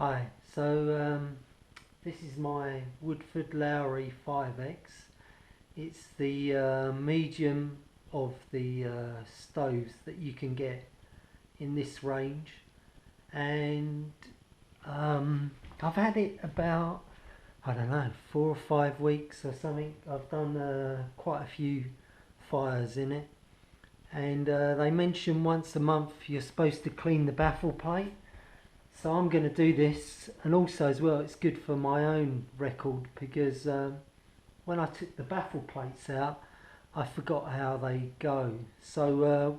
Hi, so this is my Woodford Lowry 5X. It's the medium of the stoves that you can get in this range, and I've had it about, I don't know, 4 or 5 weeks or something. I've done quite a few fires in it, and they mention once a month you're supposed to clean the baffle plate. So I'm going to do this, and also as well it's good for my own record because when I took the baffle plates out I forgot how they go. So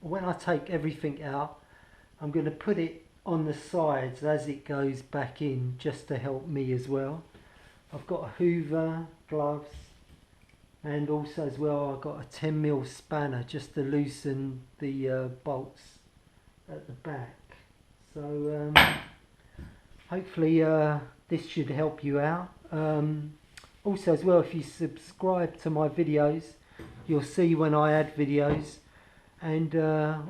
when I take everything out I'm going to put it on the sides as it goes back in, just to help me as well. I've got a hoover, gloves, and also as well I've got a 10mm spanner just to loosen the bolts at the back. So hopefully this should help you out. Also as well, if you subscribe to my videos you'll see when I add videos, and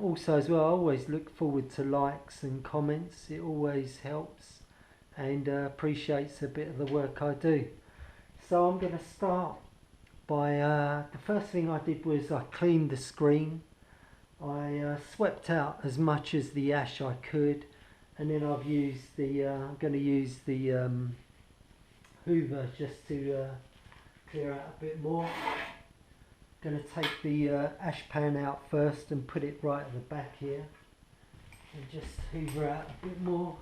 also as well I always look forward to likes and comments. It always helps and appreciates a bit of the work I do. So I'm going to start by the first thing I did was I cleaned the screen. I swept out as much as the ash I could, and then I've used the I'm going to use the hoover just to clear out a bit more. Going to take the ashpan out first and put it right at the back here, and just hoover out a bit more.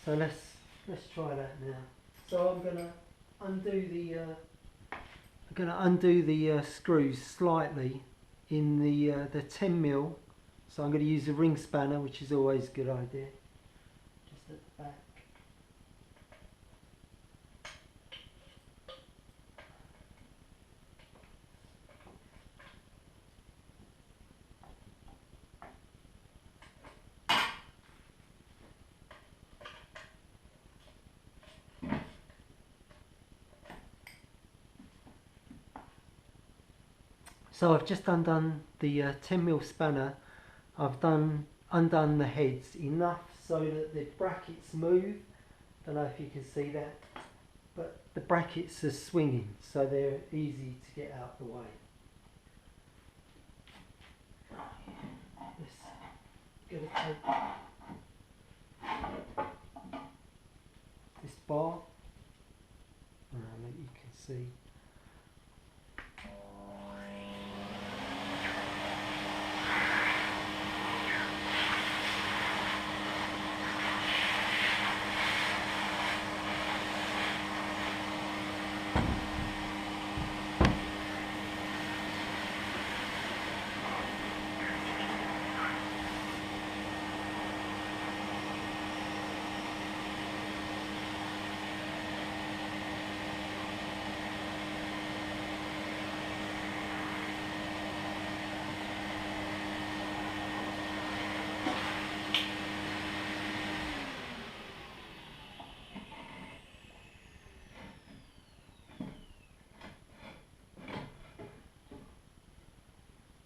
So let's try that now. So I'm gonna undo the screws slightly in the 10mm. So I'm going to use a ring spanner, which is always a good idea. Just at the back. So I've just undone the 10mm spanner. I've undone the heads enough so that the brackets move. Don't know if you can see that, but the brackets are swinging, so they're easy to get out of the way. Just gonna take this bar, that you can see.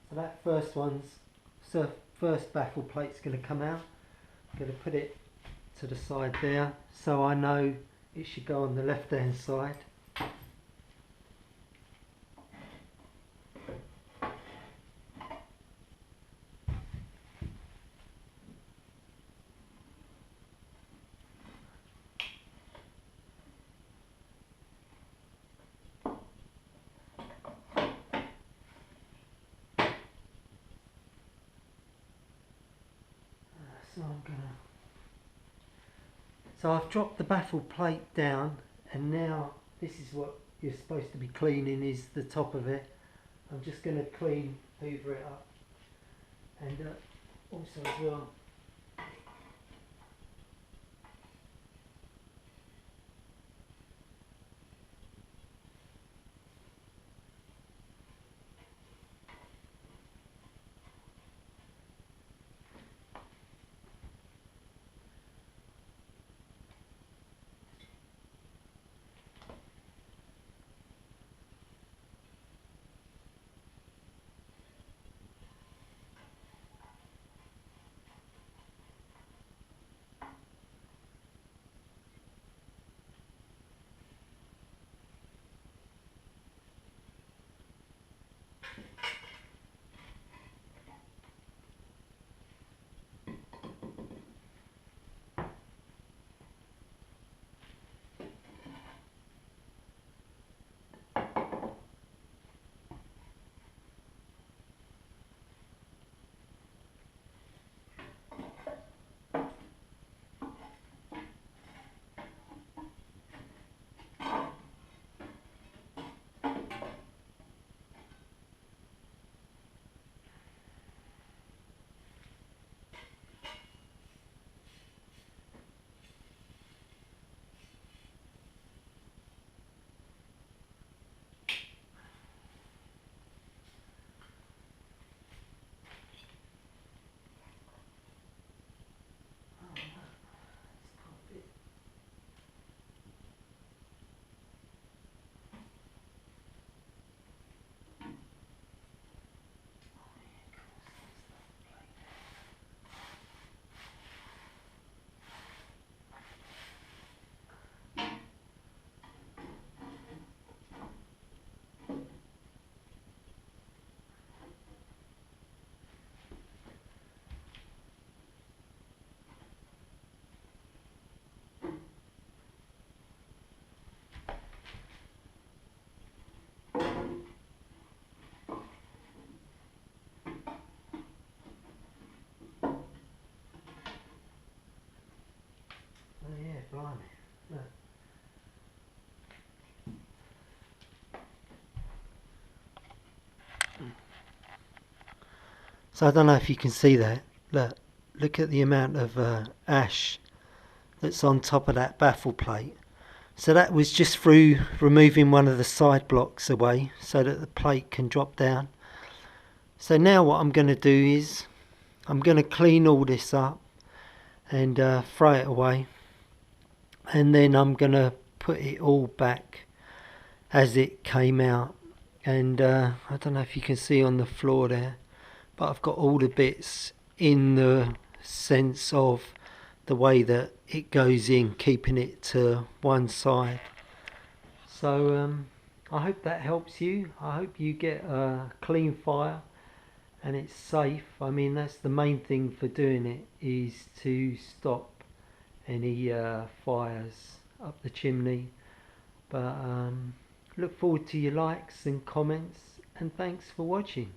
So that first baffle plate's going to come out. I'm going to put it to the side there, so I know it should go on the left hand side. So I've dropped the baffle plate down, and now this is what you're supposed to be cleaning, is the top of it. I'm just going to hoover it up, and also as well, oh yeah, blimey, look. So I don't know if you can see that. Look at the amount of ash that's on top of that baffle plate. So that was just through removing one of the side blocks away so that the plate can drop down. So now what I'm going to do is I'm going to clean all this up and throw it away, and then I'm going to put it all back as it came out. And I don't know if you can see on the floor there, but I've got all the bits in the sense of the way that it goes in, keeping it to one side. So I hope that helps you. I hope you get a clean fire and it's safe. I mean, that's the main thing for doing it, is to stop any fires up the chimney. But look forward to your likes and comments, and thanks for watching.